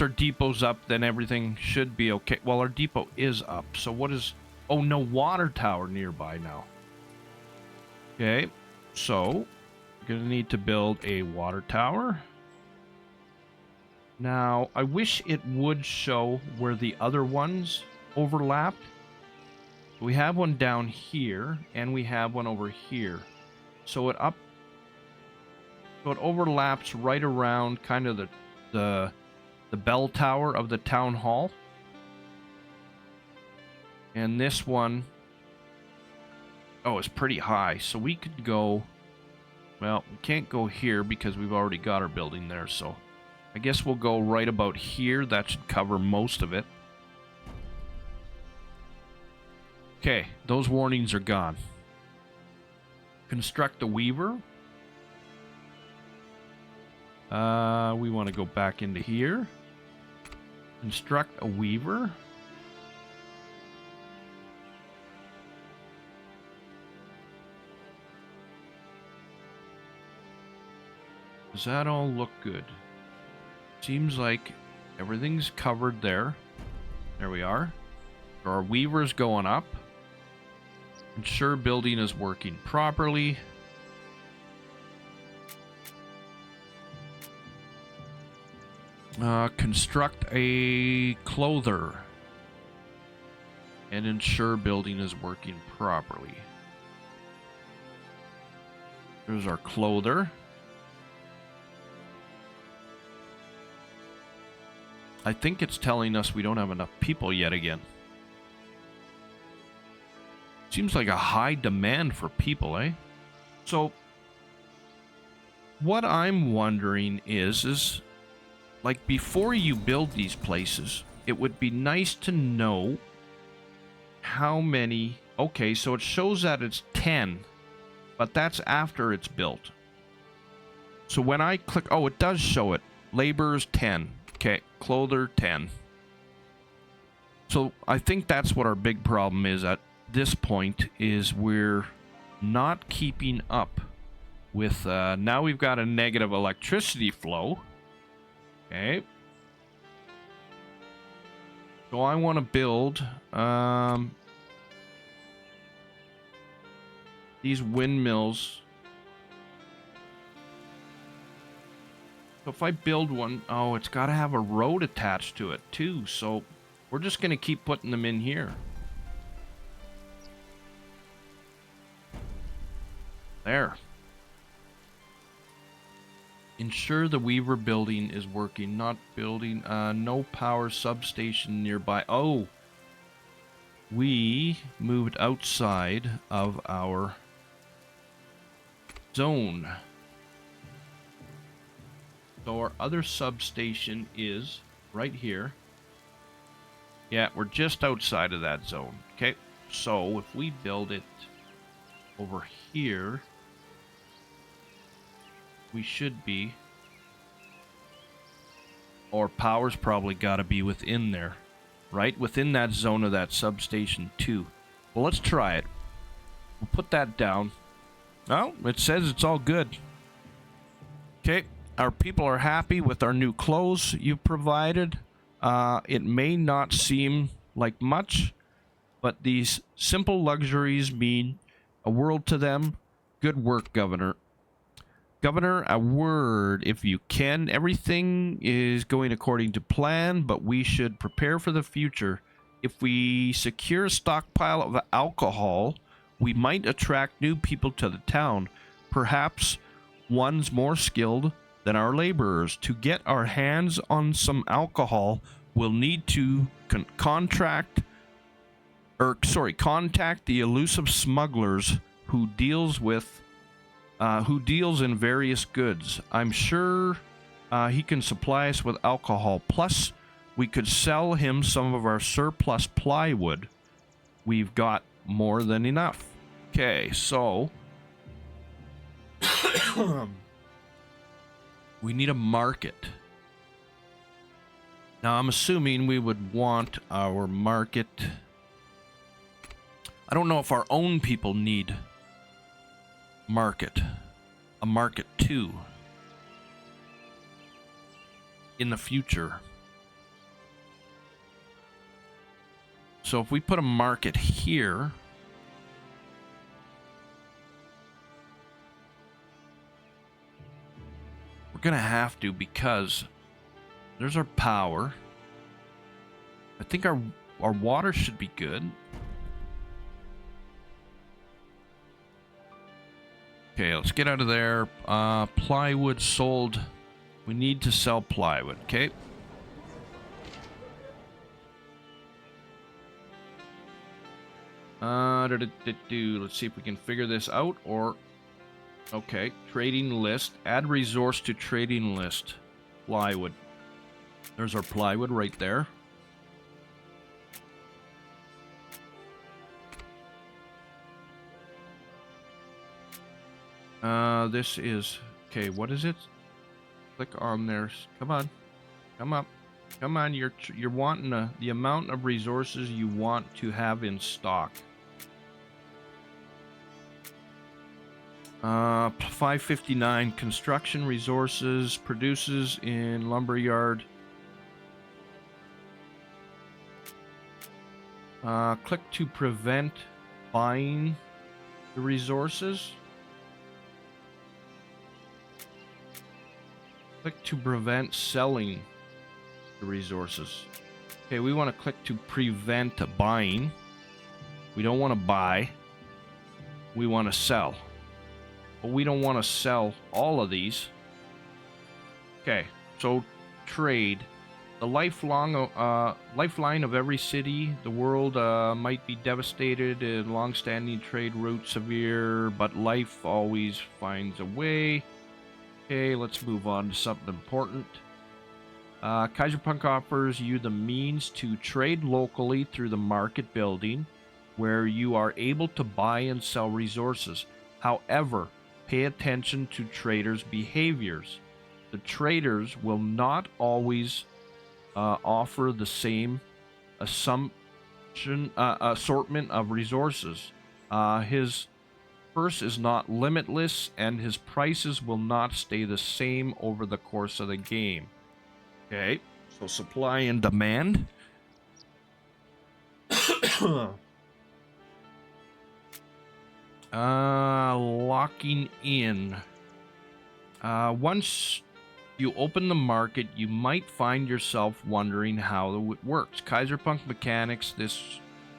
depot's up, then everything should be okay. Well, our depot is up. So what is... Oh, no water tower nearby now. Okay, so we're going to need to build a water tower. Now, I wish it would show where the other ones overlapped. We have one down here, and we have one over here. So it overlaps right around kind of the bell tower of the town hall. And this one, oh, it's pretty high. So we could go, well, we can't go here because we've already got our building there. So I guess we'll go right about here. That should cover most of it. Okay, those warnings are gone. Construct the Weaver. We want to go back into here. Construct a Weaver. Does that all look good? Seems like everything's covered there. There we are. Our Weaver's going up. Ensure building is working properly. Construct a clother. And ensure building is working properly. There's our clother. I think it's telling us we don't have enough people yet again. Seems like a high demand for people, eh? So, what I'm wondering is like before you build these places, it would be nice to know how many... Okay, so it shows that it's 10, but that's after it's built. So when I click... Oh, it does show it. Laborers 10. Okay, clother 10. So I think that's what our big problem is at this point, is we're not keeping up with... now we've got a negative electricity flow. Okay. So I want to build these windmills. So if I build one, oh, it's got to have a road attached to it too. So we're just going to keep putting them in here. There. Ensure the Weaver building is working. Not building. No power substation nearby. Oh. We moved outside of our zone. So our other substation is right here. Yeah, we're just outside of that zone. Okay. So if we build it over here, we should be, or power's probably got to be within there, right? Within that zone of that substation too. Well, let's try it. We'll put that down. Oh, it says it's all good. Okay, our people are happy with our new clothes you've provided. It may not seem like much, but these simple luxuries mean a world to them. Good work, Governor. Governor, a word, if you can. Everything is going according to plan, but we should prepare for the future. If we secure a stockpile of alcohol, we might attract new people to the town, perhaps ones more skilled than our laborers. To get our hands on some alcohol, we'll need to contact the elusive smugglers who deals in various goods. I'm sure he can supply us with alcohol. Plus, we could sell him some of our surplus plywood. We've got more than enough. Okay, so we need a market. Now, I'm assuming we would want our market... I don't know if our own people need a market too in the future. So if we put a market here, we're gonna have to, because there's our power. I think our water should be good. Okay, let's get out of there. Plywood sold. We need to sell plywood, okay? Let's see if we can figure this out, or... Okay, trading list. Add resource to trading list. Plywood. There's our plywood right there. This is... Okay, what is it? Click on there. Come on. Come up. Come on, you're wanting the amount of resources you want to have in stock. 559 construction resources produces in lumberyard. Click to prevent buying the resources. Click to prevent selling the resources. Okay, we want to click to prevent buying. We don't want to buy. We want to sell. But we don't want to sell all of these. Okay, so trade. The lifeline of every city. The world might be devastated and long-standing trade route severe, but life always finds a way. Okay, let's move on to something important. Kaiserpunk offers you the means to trade locally through the market building, where you are able to buy and sell resources. However, pay attention to traders' behaviors. The traders will not always offer the same assortment of resources. His purse is not limitless, and his prices will not stay the same over the course of the game. Okay, so supply and demand. Locking in. Once you open the market, you might find yourself wondering how it works. Kaiserpunk mechanics.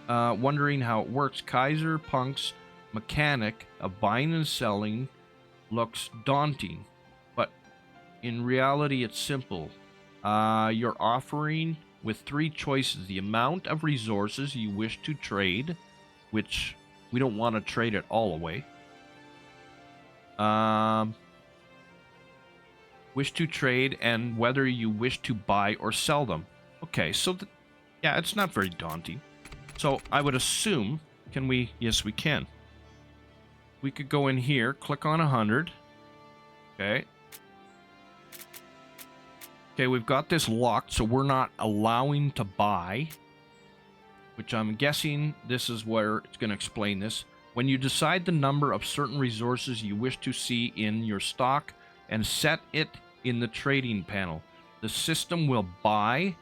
Wondering how it works. Kaiserpunk's mechanic of buying and selling looks daunting, but in reality, it's simple. You're offering with 3 choices: the amount of resources you wish to trade, which we don't want to trade it all away. Wish to trade, and whether you wish to buy or sell them. Okay, so yeah, it's not very daunting. So I would assume, can we? Yes, we can. We could go in here, click on 100. Okay. Okay, we've got this locked, so we're not allowing to buy, which I'm guessing this is where it's going to explain this. When you decide the number of certain resources you wish to see in your stock and set it in the trading panel, the system will buy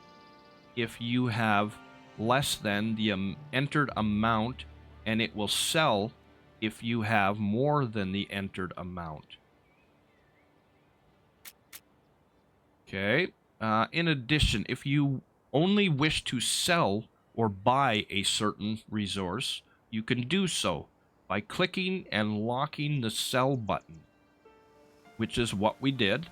if you have less than the entered amount, and it will sell if you have more than the entered amount. Okay. In addition, if you only wish to sell or buy a certain resource, you can do so by clicking and locking the sell button, which is what we did.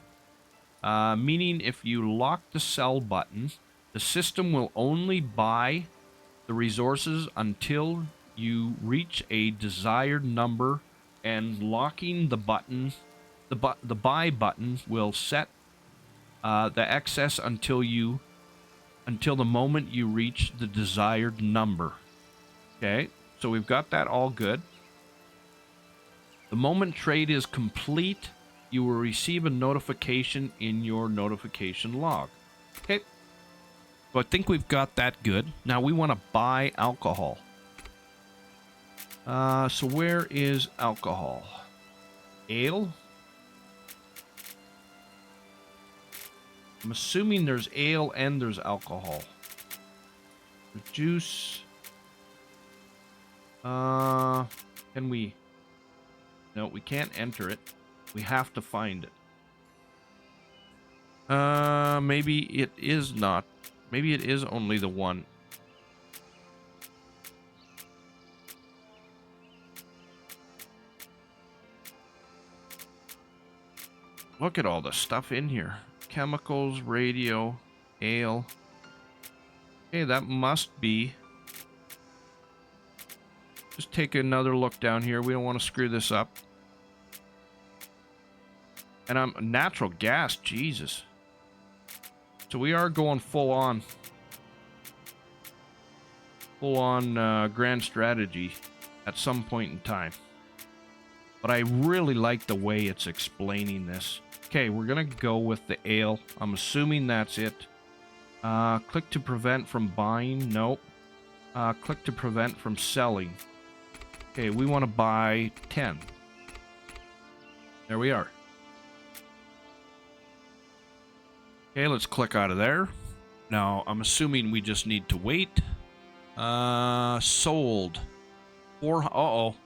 Meaning if you lock the sell button, the system will only buy the resources until you reach a desired number, and locking the button, the buy button will set the excess until the moment you reach the desired number. Okay, so we've got that all good. The moment trade is complete, you will receive a notification in your notification log. Okay, so I think we've got that good. Now we want to buy alcohol. So where is alcohol? Ale? I'm assuming there's ale and there's alcohol. Juice. Can we? No, we can't enter it. We have to find it. Maybe it is not. Maybe it is only the one. Look at all the stuff in here. Chemicals, radio, ale. Okay, that must be... Just take another look down here. We don't want to screw this up. And natural gas, Jesus. So we are going full on grand strategy at some point in time. But I really like the way it's explaining this. Okay, we're gonna go with the ale. I'm assuming that's it. Click to prevent from buying. Nope. Click to prevent from selling. Okay, we want to buy 10. There we are. Okay, let's click out of there. Now, I'm assuming we just need to wait. Sold. Uh-oh.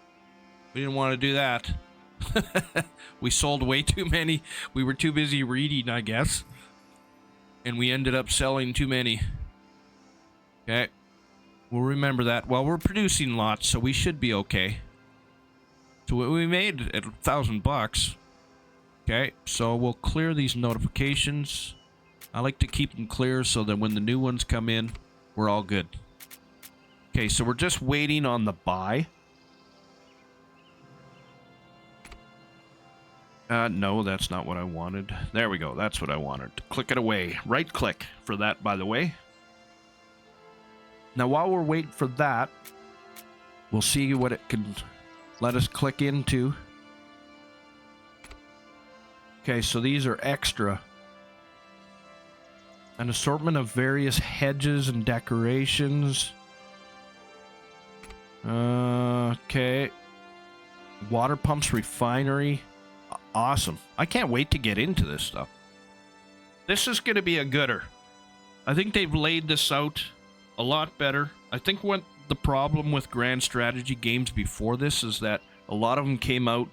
We didn't want to do that. We sold way too many. We were too busy reading, I guess. And we ended up selling too many. Okay. We'll remember that. Well, we're producing lots, so we should be okay. So we made $1,000. Okay, so we'll clear these notifications. I like to keep them clear so that when the new ones come in, we're all good. Okay, so we're just waiting on the buy. No, that's not what I wanted. There we go. That's what I wanted. Click it away. Right click for that, by the way. Now, while we're waiting for that, we'll see what it can let us click into. Okay, so these are extra. An assortment of various hedges and decorations. Okay. Water pumps refinery. Awesome. I can't wait to get into this stuff. This is going to be a gooder. I think they've laid this out a lot better. I think what the problem with grand strategy games before this is that a lot of them came out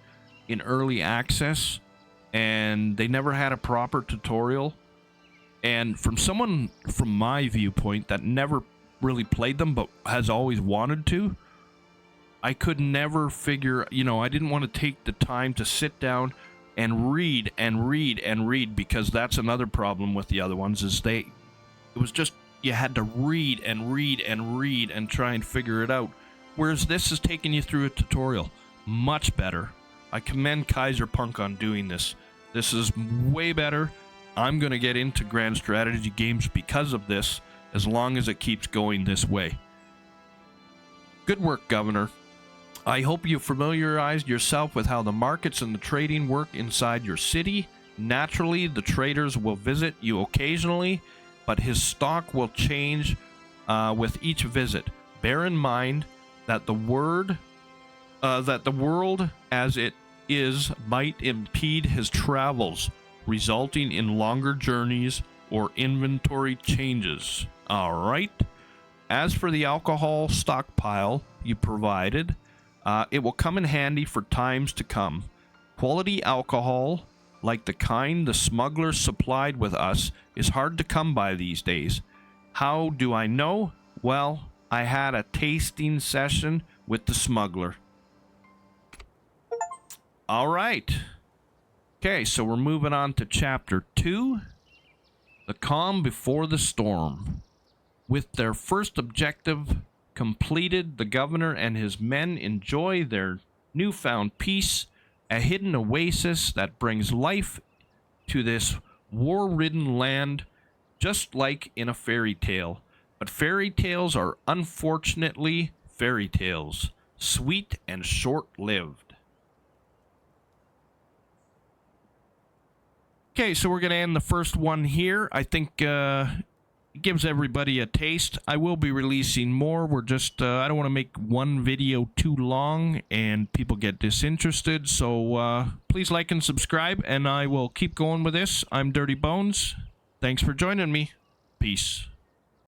in early access and they never had a proper tutorial. And from someone from my viewpoint that never really played them but has always wanted to, I could never figure, I didn't want to take the time to sit down and read and read and read, because that's another problem with the other ones is it was just, you had to read and read and read and try and figure it out. Whereas this is taking you through a tutorial. Much better. I commend Kaiserpunk on doing this. This is way better. I'm going to get into grand strategy games because of this, as long as it keeps going this way. Good work, Governor. I hope you familiarized yourself with how the markets and the trading work inside your city. Naturally, the traders will visit you occasionally, but his stock will change with each visit. Bear in mind that the world as it is might impede his travels, resulting in longer journeys or inventory changes. All right. As for the alcohol stockpile you provided, it will come in handy for times to come. Quality alcohol, like the kind the smuggler supplied with us, is hard to come by these days. How do I know? Well, I had a tasting session with the smuggler. All right. Okay, so we're moving on to Chapter 2. The calm before the storm. With their first objective completed, the governor and his men enjoy their newfound peace, a hidden oasis that brings life to this war-ridden land, just like in a fairy tale. But fairy tales are unfortunately fairy tales, sweet and short-lived. Okay, so we're going to end the first one here. I think it gives everybody a taste. I will be releasing more. We're just, I don't want to make one video too long and people get disinterested. So please like and subscribe, and I will keep going with this. I'm Dirty Bones. Thanks for joining me. Peace.